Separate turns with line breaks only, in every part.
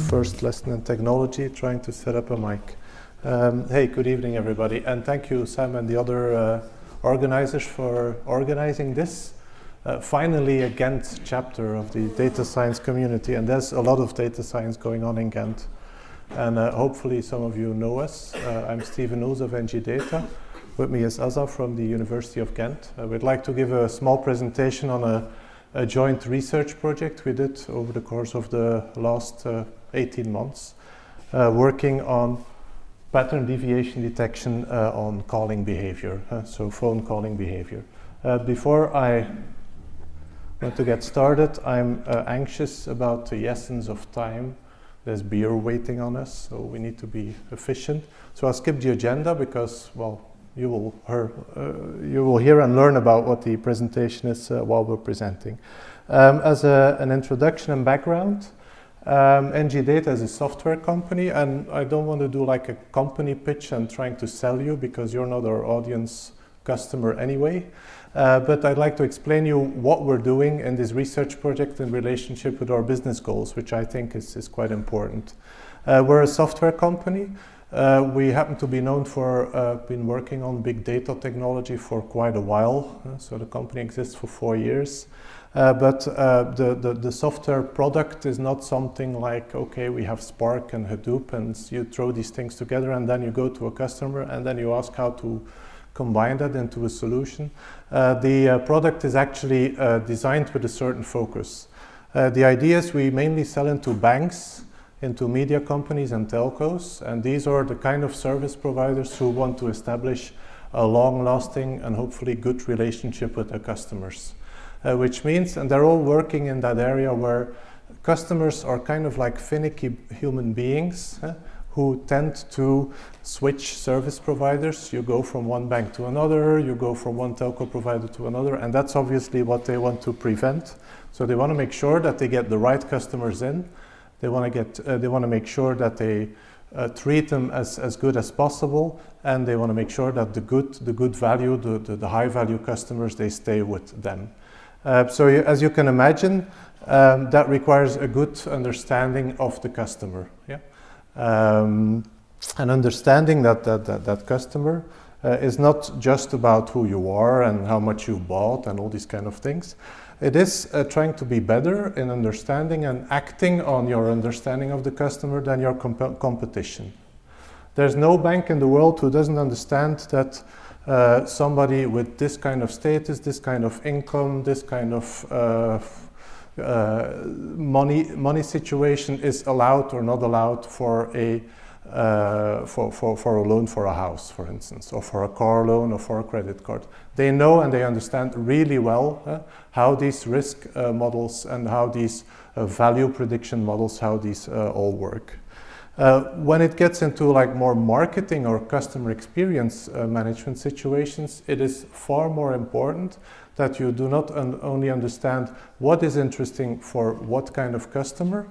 First lesson in technology, trying to set up a mic. Hey, good evening everybody, and thank you Sam and the other organizers for organizing this. Finally a Ghent chapter of the data science community, and there's a lot of data science going on in Ghent. And hopefully some of you know us. I'm Noels of NGData. With me is Azza from the University of Ghent. We'd like to give a small presentation on a joint research project we did over the course of the last 18 months, working on pattern deviation detection on calling behavior, so phone calling behavior. Before I want to get started, I'm anxious about the essence of time. There's beer waiting on us, so we need to be efficient. So I'll skip the agenda because, well, you will hear and learn about what the presentation is while we're presenting. As an introduction and background, NGData is a software company, and I don't want to do like a company pitch and trying to sell you because you're not our audience customer anyway. But I'd like to explain you what we're doing in this research project in relationship with our business goals, which I think is quite important. We're a software company. We happen to be known for been working on big data technology for quite a while. So the company exists for 4 years. But the software product is not something like, okay, we have Spark and Hadoop and you throw these things together and then you go to a customer and then you ask how to combine that into a solution. The product is actually designed with a certain focus. The idea is we mainly sell into banks, into media companies and telcos, and these are the kind of service providers who want to establish a long-lasting and hopefully good relationship with their customers. Which means, and they're all working in that area where customers are kind of like finicky human beings who tend to switch service providers. You go from one bank to another, you go from one telco provider to another, and that's obviously what they want to prevent. So they want to make sure that they get the right customers in. They want to make sure that they treat them as good as possible, and they want to make sure that the good value, the high value customers, they stay with them. So as you can imagine, that requires a good understanding of the customer. Yeah? And understanding that customer is not just about who you are and how much you bought and all these kind of things. It is trying to be better in understanding and acting on your understanding of the customer than your competition. There's no bank in the world who doesn't understand that somebody with this kind of status, this kind of income, this kind of money situation is allowed or not allowed for a loan for a house, for instance, or for a car loan or for a credit card. They know and they understand really well how these risk models and how these value prediction models, how these all work. When it gets into like more marketing or customer experience management situations, it is far more important that you do not only understand what is interesting for what kind of customer,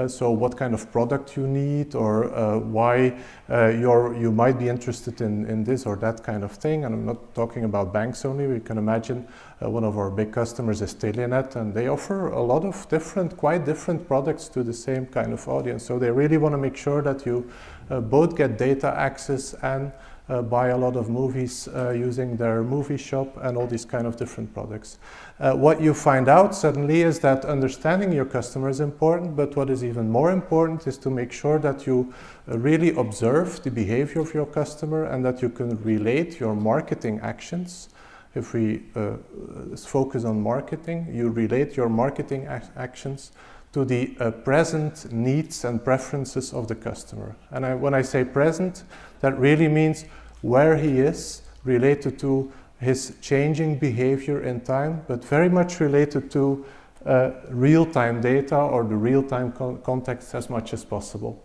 so what kind of product you need, or why you might be interested in this or that kind of thing. And I'm not talking about banks only. We can imagine one of our big customers is Telenet, and they offer a lot of quite different products to the same kind of audience. So they really want to make sure that you both get data access and buy a lot of movies using their movie shop and all these kind of different products. What you find out suddenly is that understanding your customer is important, but what is even more important is to make sure that you really observe the behavior of your customer and that you can relate your marketing actions. If we focus on marketing, you relate your marketing actions to the present needs and preferences of the customer. And when I say present, that really means where he is related to his changing behavior in time, but very much related to real-time data or the real-time context as much as possible.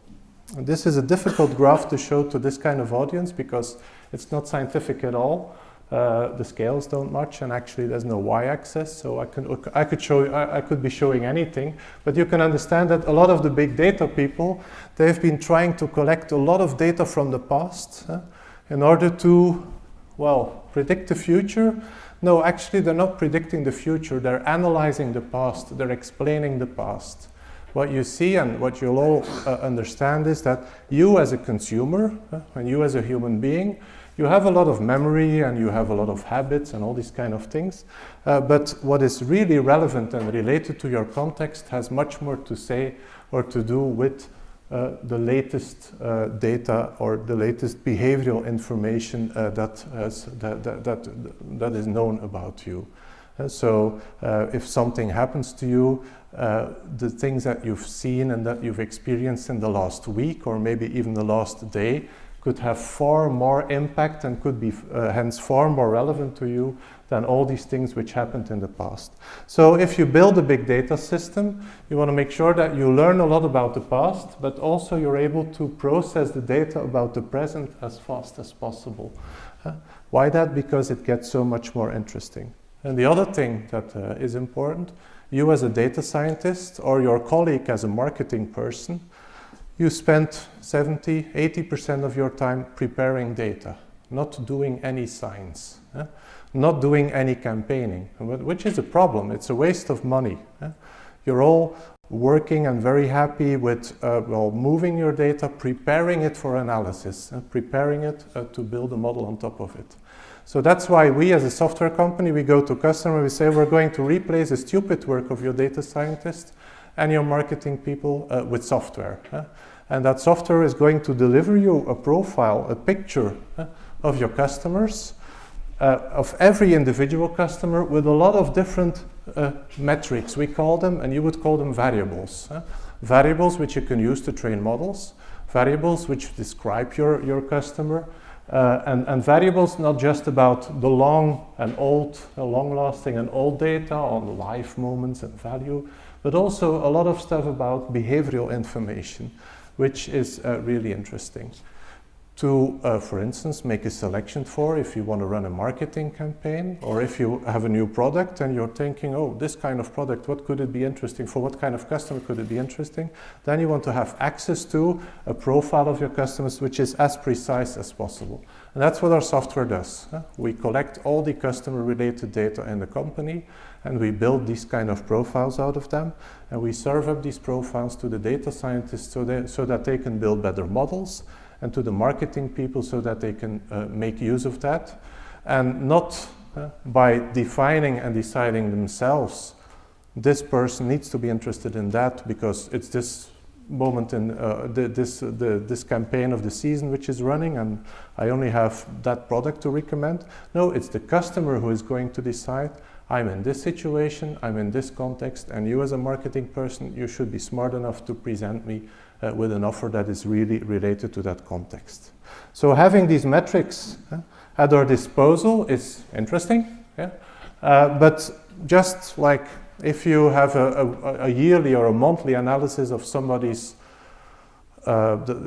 And this is a difficult graph to show to this kind of audience because it's not scientific at all. The scales don't match, and actually there's no y-axis, so I could be showing anything, but you can understand that a lot of the big data people, they've been trying to collect a lot of data from the past in order to well, predict the future? No, actually they're not predicting the future, they're analyzing the past, they're explaining the past. What you see and what you'll all understand is that you as a consumer, and you as a human being, you have a lot of memory and you have a lot of habits and all these kind of things. But what is really relevant and related to your context has much more to say or to do with the latest data or the latest behavioral information that is known about you. So if something happens to you, the things that you've seen and that you've experienced in the last week or maybe even the last day could have far more impact and could be hence far more relevant to you than all these things which happened in the past. So if you build a big data system, you want to make sure that you learn a lot about the past, but also you're able to process the data about the present as fast as possible. Why that? Because it gets so much more interesting. And the other thing that is important, you as a data scientist or your colleague as a marketing person, you spend 70–80% of your time preparing data, not doing any science, not doing any campaigning, which is a problem. It's a waste of money. You're all working and very happy with well, moving your data, preparing it for analysis, preparing it to build a model on top of it. So that's why we as a software company, we go to customer, we say we're going to replace the stupid work of your data scientist and your marketing people with software. And that software is going to deliver you a profile, a picture of your customers, of every individual customer with a lot of different metrics, we call them, and you would call them variables. Variables which you can use to train models, variables which describe your customer, and variables not just about the long-lasting and old data on life moments and value, but also a lot of stuff about behavioral information, which is really interesting. To, for instance, make a selection for if you want to run a marketing campaign, or if you have a new product and you're thinking, oh, this kind of product, what could it be interesting for? What kind of customer could it be interesting? Then you want to have access to a profile of your customers which is as precise as possible. And that's what our software does. We collect all the customer-related data in the company, and we build these kind of profiles out of them, and we serve up these profiles to the data scientists so that they can build better models, and to the marketing people so that they can make use of that, and not by defining and deciding themselves, this person needs to be interested in that because it's this moment in this campaign of the season which is running and I only have that product to recommend. No, it's the customer who is going to decide, I'm in this situation, I'm in this context, and you as a marketing person, you should be smart enough to present me with an offer that is really related to that context. So having these metrics at our disposal is interesting, but just like if you have a yearly or a monthly analysis of somebody's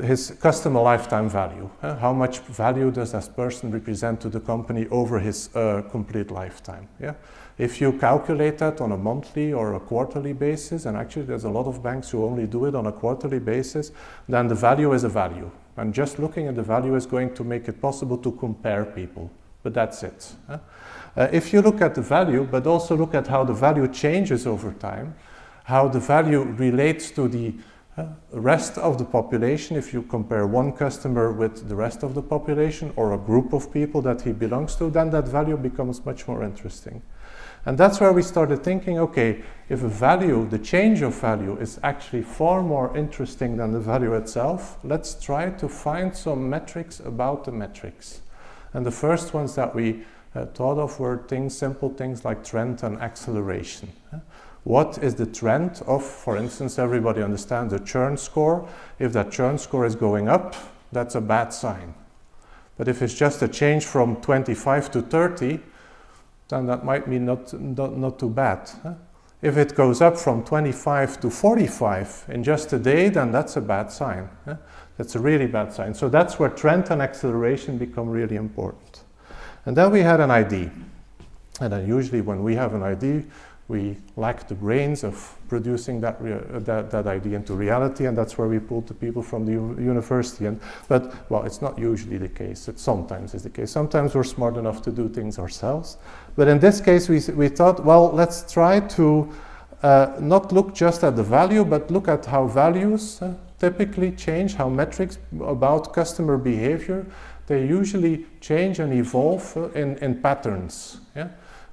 his customer lifetime value, how much value does this person represent to the company over his complete lifetime? If you calculate that on a monthly or a quarterly basis, and actually there's a lot of banks who only do it on a quarterly basis, then the value is a value. And just looking at the value is going to make it possible to compare people, but that's it. If you look at the value, but also look at how the value changes over time, how the value relates to the rest of the population, if you compare one customer with the rest of the population or a group of people that he belongs to, then that value becomes much more interesting. And that's where we started thinking, okay, if a value, the change of value is actually far more interesting than the value itself, let's try to find some metrics about the metrics. And the first ones that we thought of were simple things like trend and acceleration. What is the trend of, for instance, everybody understands the churn score. If that churn score is going up, that's a bad sign. But if it's just a change from 25 to 30, then that might be not too bad. If it goes up from 25 to 45 in just a day, then that's a bad sign. That's a really bad sign. So that's where trend and acceleration become really important. And then we had an ID. And then usually when we have an ID, we lack the brains of producing that idea into reality, and that's where we pulled the people from the university. But well, it's not usually the case. It sometimes is the case. Sometimes we're smart enough to do things ourselves. But in this case, we thought, well, let's try to not look just at the value, but look at how values typically change, how metrics about customer behavior, they usually change and evolve in patterns. Yeah?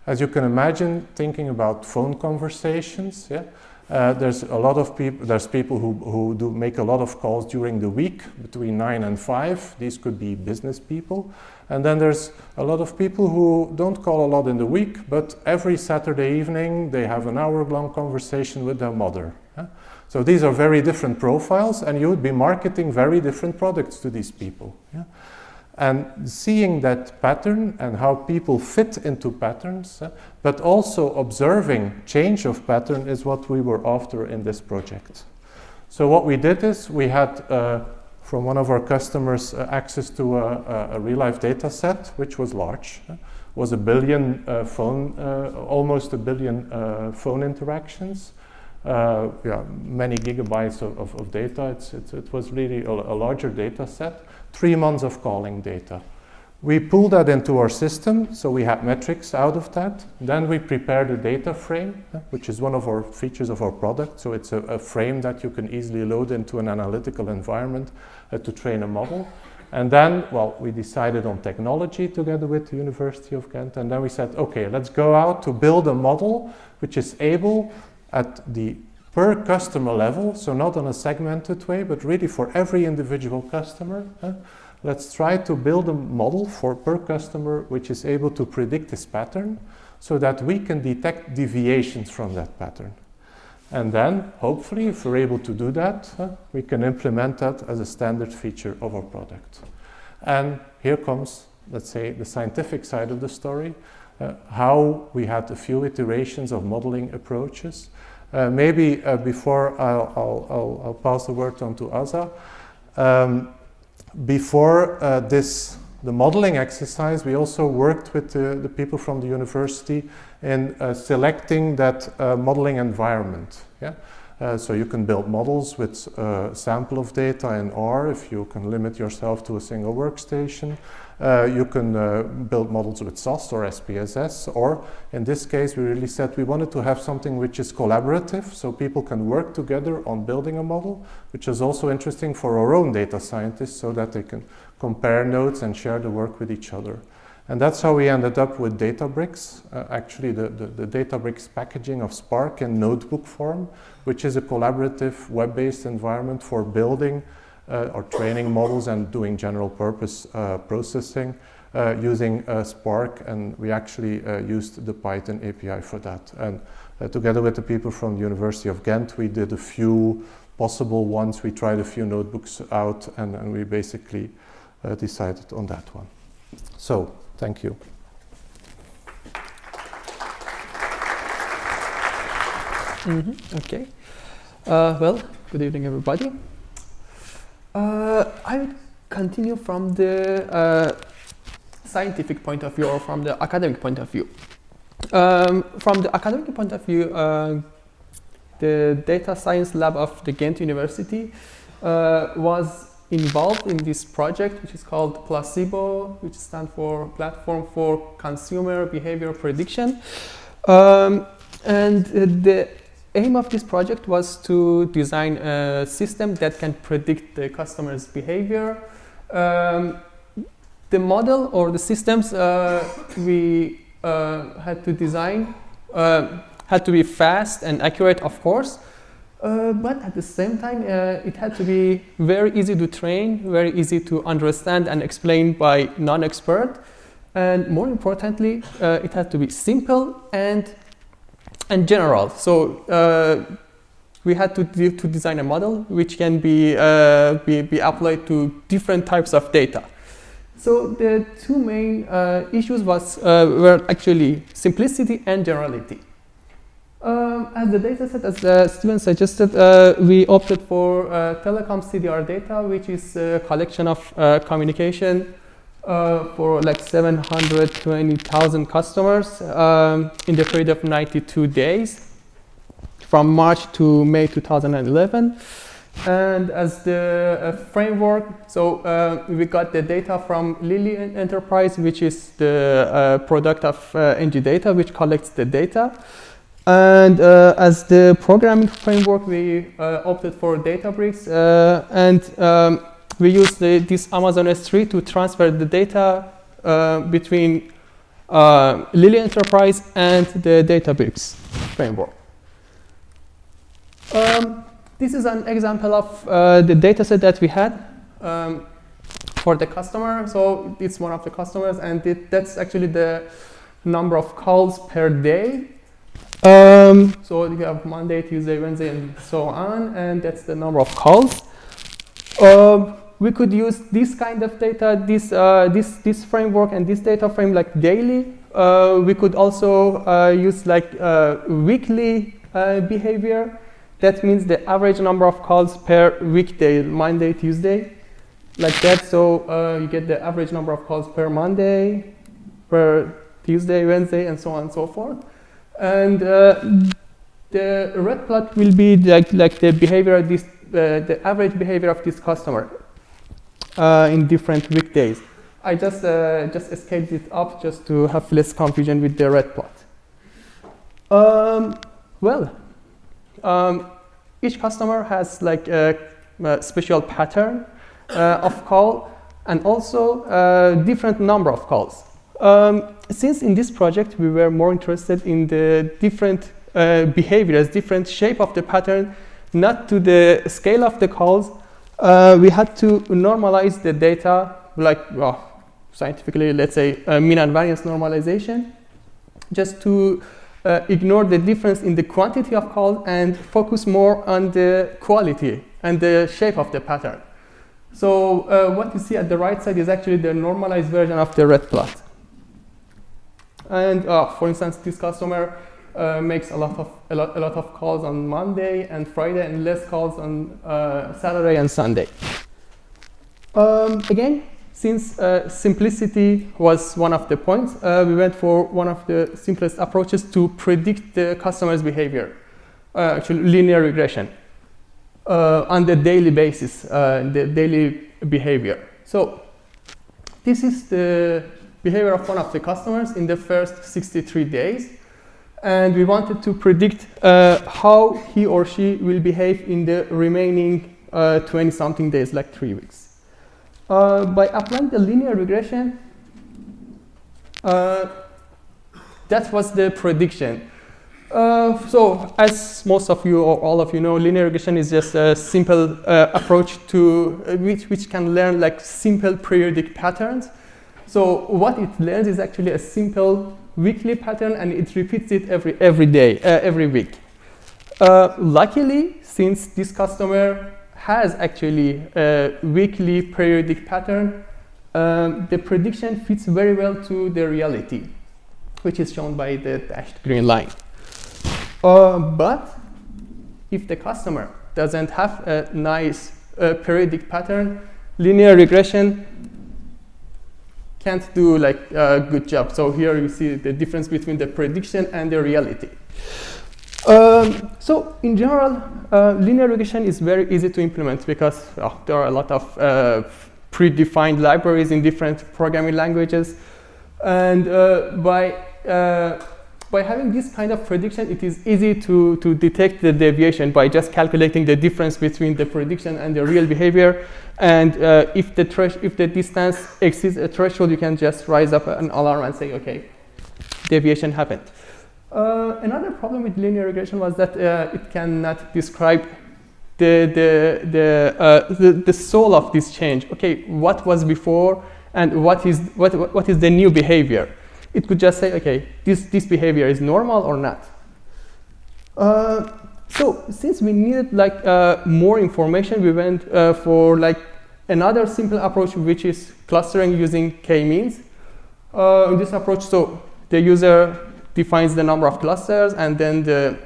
As you can imagine, thinking about phone conversations, yeah? There's a lot of people. There's people who do make a lot of calls during the week between 9 and 5. These could be business people, and then there's a lot of people who don't call a lot in the week, but every Saturday evening they have an hour-long conversation with their mother. Yeah? So these are very different profiles, and you would be marketing very different products to these people. Yeah? And seeing that pattern and how people fit into patterns, but also observing change of pattern is what we were after in this project. So what we did is we had from one of our customers access to a real-life data set, which was large. Was 1 billion almost 1 billion phone interactions. Yeah, many gigabytes of data. It was really a larger data set. 3 months of calling data. We pulled that into our system, so we had metrics out of that. Then we prepared a data frame, which is one of our features of our product. So it's a frame that you can easily load into an analytical environment to train a model. And then, well, we decided on technology together with the University of Ghent. And then we said, okay, let's go out to build a model which is able at the per customer level, so not on a segmented way, but really for every individual customer. Let's try to build a model for per customer which is able to predict this pattern so that we can detect deviations from that pattern. And then, hopefully, if we're able to do that, we can implement that as a standard feature of our product. And here comes, let's say, the scientific side of the story, how we had a few iterations of modeling approaches. Maybe before I'll pass the word on to Asa. Before the modeling exercise, we also worked with the people from the university in selecting that modeling environment. Yeah? So you can build models with a sample of data in R if you can limit yourself to a single workstation. You can build models with SAS or SPSS, or in this case we really said we wanted to have something which is collaborative, so people can work together on building a model, which is also interesting for our own data scientists so that they can compare notes and share the work with each other. And that's how we ended up with Databricks, actually the Databricks packaging of Spark in notebook form, which is a collaborative web-based environment for building or training models and doing general purpose processing using Spark, and we actually used the Python API for that. And together with the people from the University of Ghent, we did a few possible ones. We tried a few notebooks out, and we basically decided on that one. So, thank you.
Okay. Well, good evening, everybody. I will continue from the scientific point of view or from the academic point of view. From the academic point of view, the data science lab of the Ghent University was involved in this project, which is called PLACEBO, which stands for Platform for Consumer Behavior Prediction. And the aim of this project was to design a system that can predict the customer's behavior. The model or the systems we had to design had to be fast and accurate, of course, but at the same time it had to be very easy to train, very easy to understand and explain by non-expert, and more importantly it had to be simple and general. So we had to design a model which can be applied to different types of data. So the two main issues were actually simplicity and generality. As the data set, as Steven suggested, we opted for telecom CDR data, which is a collection of communication for like 720,000 customers in the period of 92 days from March to May 2011. And as the framework, so we got the data from Lily Enterprise, which is the product of NGData, which collects the data. And as the programming framework, we opted for Databricks, and we used this Amazon S3 to transfer the data between Lily Enterprise and the Databricks framework. This is an example of the data set that we had for the customer. So it's one of the customers, and that's actually the number of calls per day. So you have Monday, Tuesday, Wednesday, and so on, and that's the number of calls. We could use this kind of data, this framework and this data frame like daily. We could also use like weekly behavior. That means the average number of calls per weekday, Monday, Tuesday, like that. So you get the average number of calls per Monday, per Tuesday, Wednesday, and so on and so forth. And the red plot will be like the behavior of this, the average behavior of this customer in different weekdays. I just scaled it up just to have less confusion with the red plot. Each customer has like a special pattern of call, and also different number of calls. Since in this project we were more interested in the different behaviors, different shape of the pattern, not to the scale of the calls, we had to normalize the data, like scientifically, let's say mean and variance normalization, just to ignore the difference in the quantity of calls and focus more on the quality and the shape of the pattern. So what you see at the right side is actually the normalized version of the red plot. And for instance, this customer makes a lot of calls on Monday and Friday, and less calls on Saturday and Sunday. Again, since simplicity was one of the points, we went for one of the simplest approaches to predict the customer's behavior, actually linear regression, on the daily basis, the daily behavior. So this is the behavior of one of the customers in the first 63 days. And we wanted to predict how he or she will behave in the remaining 20-something days, like 3 weeks. By applying the linear regression, that was the prediction. So as most of you or all of you know, linear regression is just a simple approach to which can learn like simple periodic patterns. So what it learns is actually a simple weekly pattern, and it repeats it every day, every week. Luckily, since this customer has actually a weekly periodic pattern, the prediction fits very well to the reality, which is shown by the dashed green line. But if the customer doesn't have a nice periodic pattern, linear regression can't do like a good job. So here you see the difference between the prediction and the reality. So in general, linear regression is very easy to implement because there are a lot of predefined libraries in different programming languages. And by having this kind of prediction, it is easy to detect the deviation by just calculating the difference between the prediction and the real behavior. And if the distance exceeds a threshold, you can just raise up an alarm and say, okay, deviation happened. Another problem with linear regression was that it cannot describe the soul of this change. Okay, what was before and what is the new behavior? It could just say, okay, this behavior is normal or not. So since we needed like more information, we went for like another simple approach, which is clustering using k-means. In this approach, so the user defines the number of clusters, and then the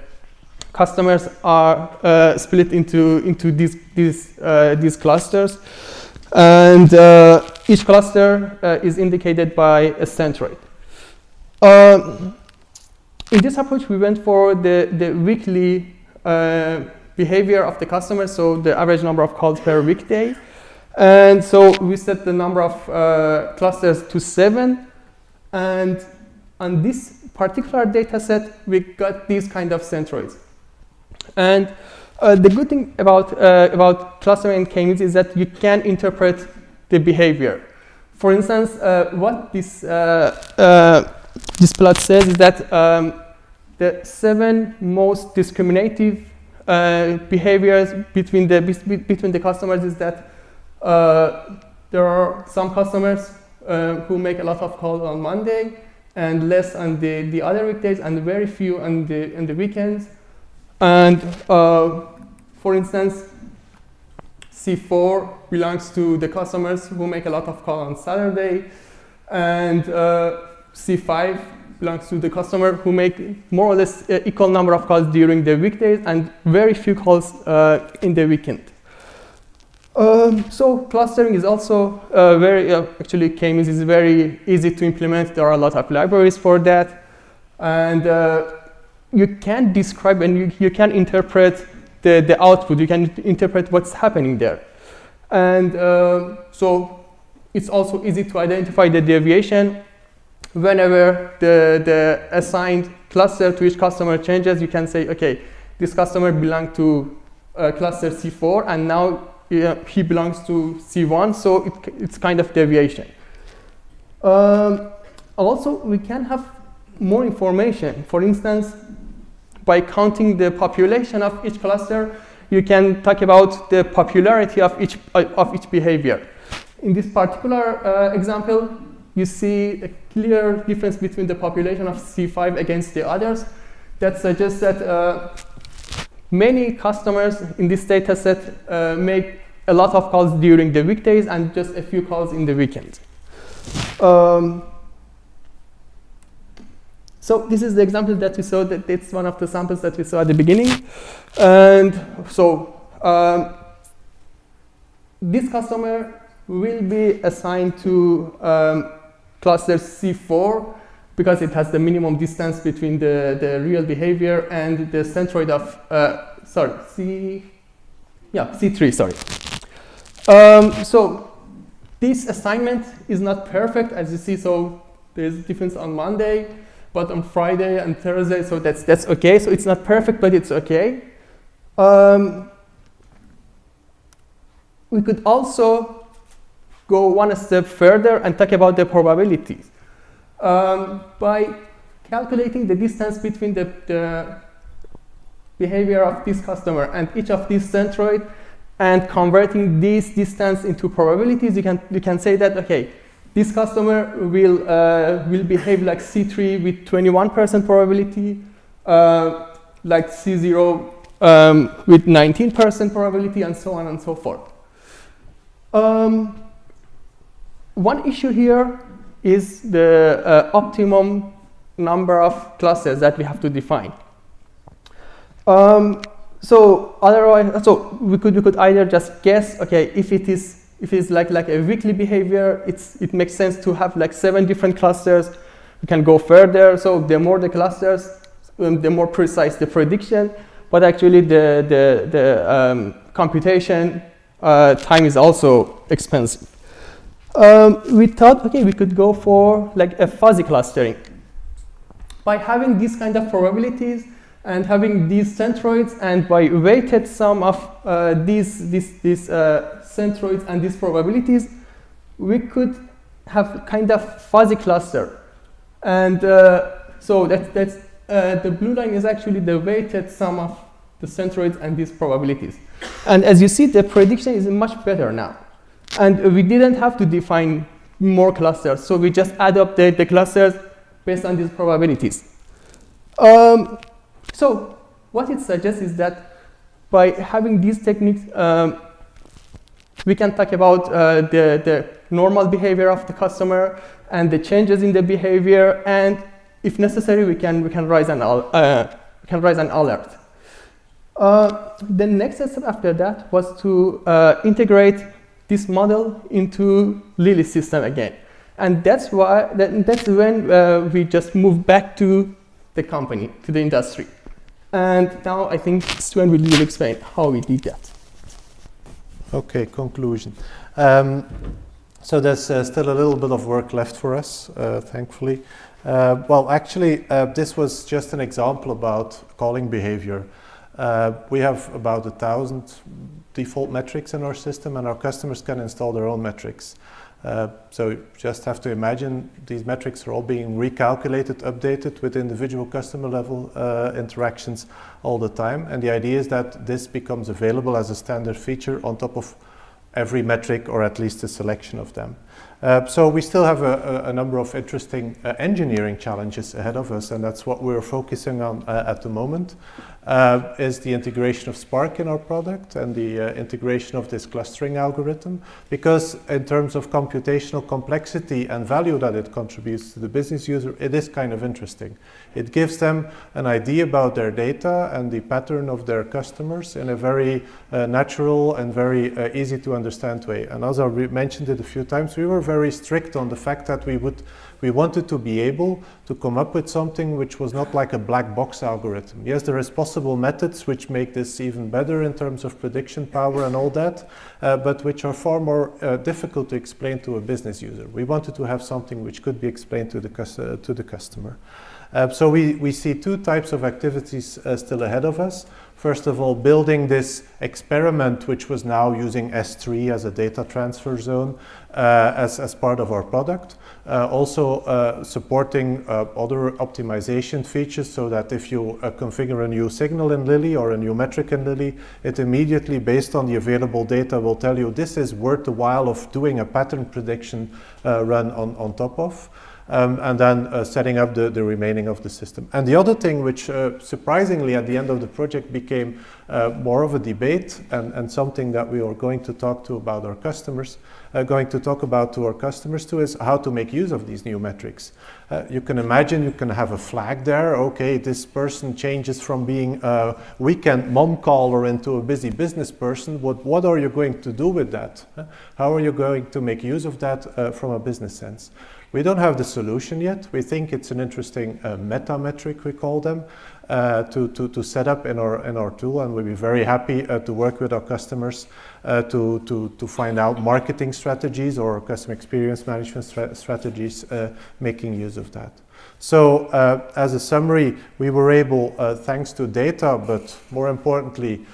customers are split into these clusters, and each cluster is indicated by a centroid. In this approach, we went for the weekly behavior of the customer, so the average number of calls per weekday. And so we set the number of clusters to 7. And on this particular data set, we got these kind of centroids. And the good thing about clustering and k-means is that you can interpret the behavior. For instance, what this plot says is that the 7 most discriminative behaviors between the customers is that there are some customers who make a lot of calls on Monday and less on the other weekdays, and very few on the weekends. And for instance, C4 belongs to the customers who make a lot of calls on Saturday, and C5 belongs to the customer who make more or less equal number of calls during the weekdays and very few calls in the weekend. So clustering is also actually k-means is very easy to implement. There are a lot of libraries for that, and you can describe and you can interpret the output. You can interpret what's happening there, and so it's also easy to identify the deviation. Whenever the assigned cluster to each customer changes, you can say, okay, this customer belonged to cluster C4, and now he belongs to C1, so it's kind of deviation. Also, we can have more information. For instance, by counting the population of each cluster, you can talk about the popularity of each behavior. In this particular example, you see a clear difference between the population of C5 against the others. That suggests that many customers in this data set make a lot of calls during the weekdays and just a few calls in the weekend. So this is the example that we saw. That it's one of the samples that we saw at the beginning. And so this customer will be assigned to cluster C4 because it has the minimum distance between the real behavior and the centroid of, C3, sorry. So this assignment is not perfect, as you see. So there's a difference on Monday, but on Friday and Thursday, so that's okay. So it's not perfect, but it's okay. We could also go one step further and talk about the probabilities. By calculating the distance between the behavior of this customer and each of these centroids and converting this distance into probabilities, you can say that, okay, this customer will behave like C3 with 21% probability, like C0 with 19% probability, and so on and so forth. One issue here is the optimum number of clusters that we have to define. So we could either just guess, okay, if it is like a weekly behavior, it makes sense to have like 7 different clusters. We can go further. So the more the clusters, the more precise the prediction. But actually, the computation time is also expensive. We thought, okay, we could go for like a fuzzy clustering. By having these kind of probabilities and having these centroids, and by weighted sum of these centroids and these probabilities, we could have kind of fuzzy cluster. And so that's the blue line is actually the weighted sum of the centroids and these probabilities. And as you see, the prediction is much better now. And we didn't have to define more clusters, so we just add up the clusters based on these probabilities. So what it suggests is that by having these techniques, we can talk about the normal behavior of the customer and the changes in the behavior, and if necessary, we can raise an alert. The next step after that was to integrate this model into Lily system again. And that's when we just moved back to the company, to the industry. And now I think Sven will explain how we did that.
Okay, conclusion. So there's still a little bit of work left for us, thankfully. Well, actually, this was just an example about calling behavior. We have about 1,000 default metrics in our system, and our customers can install their own metrics. So you just have to imagine these metrics are all being recalculated, updated with individual customer level interactions all the time. And the idea is that this becomes available as a standard feature on top of every metric, or at least a selection of them. So we still have a number of interesting engineering challenges ahead of us, and that's what we're focusing on at the moment, is the integration of Spark in our product and the integration of this clustering algorithm, because in terms of computational complexity and value that it contributes to the business user, it is kind of interesting. It gives them an idea about their data and the pattern of their customers in a very natural and very easy to understand way. And as I mentioned it a few times, we were very strict on the fact that we wanted to be able to come up with something which was not like a black box algorithm. Yes, there is possible methods which make this even better in terms of prediction power and all that, but which are far more difficult to explain to a business user. We wanted to have something which could be explained to the customer. So we see two types of activities still ahead of us. First of all, building this experiment, which was now using S3 as a data transfer zone as part of our product. Also supporting other optimization features, so that if you configure a new signal in Lily or a new metric in Lily, it immediately, based on the available data, will tell you this is worth the while of doing a pattern prediction run on top of. And then setting up the remaining of the system. And the other thing which surprisingly at the end of the project became more of a debate and something that we are going to talk to about our customers, to our customers too, is how to make use of these new metrics. You can imagine you can have a flag there. Okay, this person changes from being a weekend mom caller into a busy business person. What are you going to do with that? How are you going to make use of that from a business sense? We don't have the solution yet. We think it's an interesting meta metric, we call them, to set up in our tool, and we'll be very happy to work with our customers to find out marketing strategies or customer experience management strategies making use of that. So as a summary, we were able, thanks to data, but more importantly,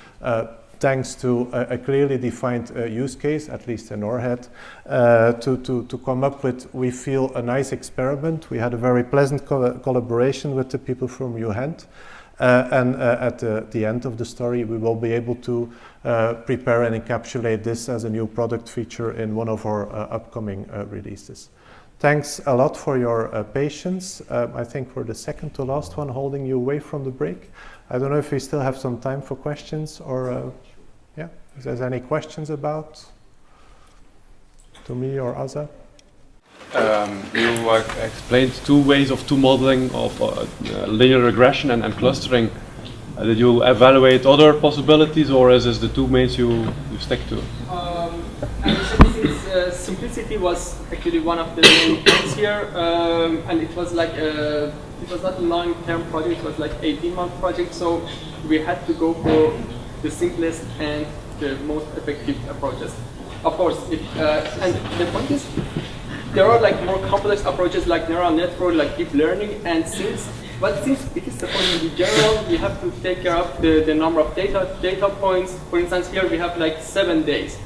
thanks to a clearly defined use case, at least in our head, to come up with, we feel, a nice experiment. We had a very pleasant collaboration with the people from Ghent. And at the end of the story, we will be able to prepare and encapsulate this as a new product feature in one of our upcoming releases. Thanks a lot for your patience. I think we're the second to last one holding you away from the break. I don't know if we still have some time for questions, or yeah, if there's any questions about to me or Asa.
You explained two ways of modeling of linear regression and clustering. Did you evaluate other possibilities, or is this the two mains you stick to?
Simplicity was actually one of the main points here, and it was like it was not a long-term project. It was like 18-month project, so we had to go for the simplest and the most effective approaches. Of course, and the point is, there are like more complex approaches like neural network, like deep learning, and since it is supposed to be general, we have to take care of the number of data points. For instance, here we have like 7 days.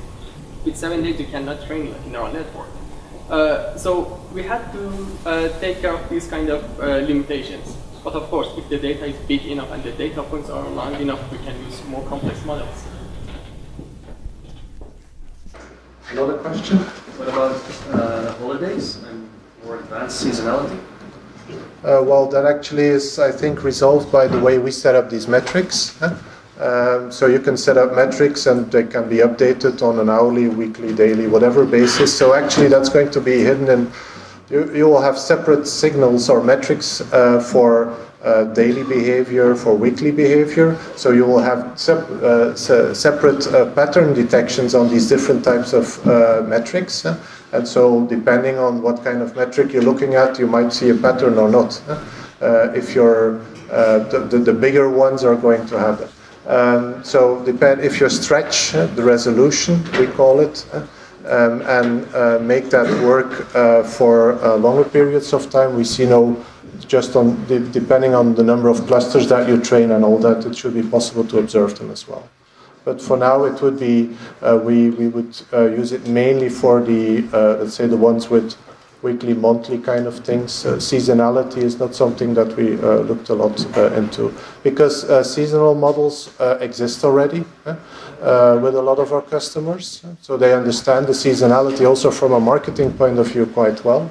With 7 days, you cannot train like a neural network. So we had to take care of these kind of limitations. But of course, if the data is big enough and the data points are long enough, we can use more complex models.
Another question? What about holidays and more advanced seasonality?
Well, that actually is, I think, resolved by the way we set up these metrics. So you can set up metrics and they can be updated on an hourly, weekly, daily, whatever basis. So actually that's going to be hidden in you will have separate signals or metrics for daily behavior, for weekly behavior. So you will have separate pattern detections on these different types of metrics. And so depending on what kind of metric you're looking at, you might see a pattern or not. If you're, the bigger ones are going to have that. So if you stretch the resolution, we call it, and make that work for longer periods of time, we see just on depending on the number of clusters that you train and all that, it should be possible to observe them as well. But for now, it would be we would use it mainly for the let's say the ones with weekly, monthly kind of things. Seasonality is not something that we looked a lot into, because seasonal models exist already with a lot of our customers, so they understand the seasonality also from a marketing point of view quite well.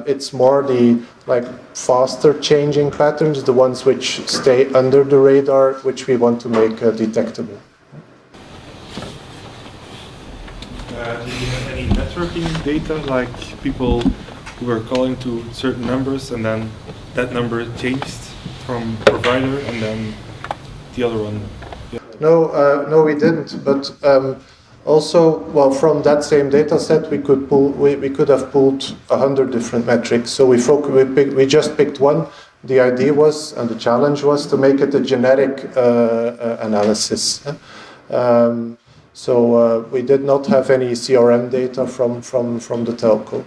It's more the faster changing patterns, the ones which stay under the radar, which we want to make detectable.
Do you have any networking data, like people who were calling to certain numbers and then that number changed from provider and then the other one? Yeah.
No, we didn't. But also, well, from that same data set, we could pull. We could have pulled 100 different metrics. So we just picked one. The idea was, and the challenge was, to make it a generic analysis. So we did not have any CRM data from the telco.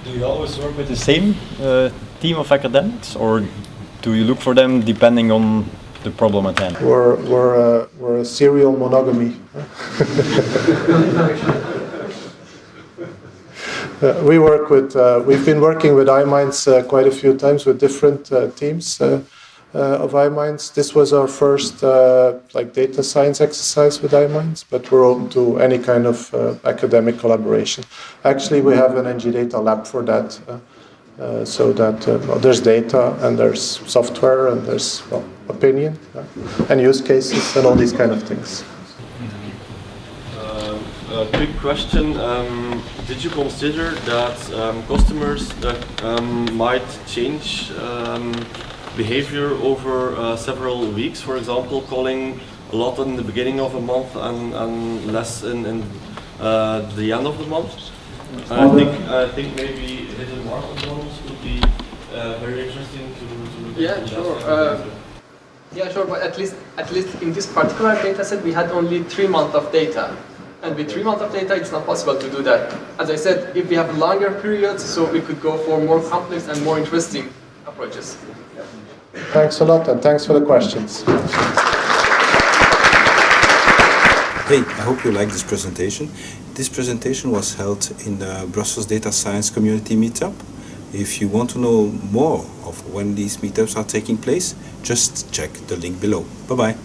Do you always work with the same team of academics, or do you look for them depending on the problem at hand?
We're a serial monogamy. We work with. We've been working with iMinds quite a few times with different teams of iMinds. This was our first data science exercise with iMinds, but we're open to any kind of academic collaboration. Actually, we have an NGData lab for that, so that there's data and there's software and there's opinion and use cases and all these kind of things.
A quick question. Did you consider that customers that might change behavior over several weeks, for example, calling a lot in the beginning of a month and less in the end of the month? I think maybe hidden market models would be very interesting to
Yeah, sure. Yeah, sure. But at least in this particular data set, we had only 3 months of data. And with 3 months of data, it's not possible to do that. As I said, if we have longer periods, so we could go for more complex and more interesting approaches.
Thanks a lot, and thanks for the questions.
Hey, I hope you like this presentation. This presentation was held in the Brussels Data Science Community Meetup. If you want to know more of when these meetups are taking place, just check the link below. Bye-bye.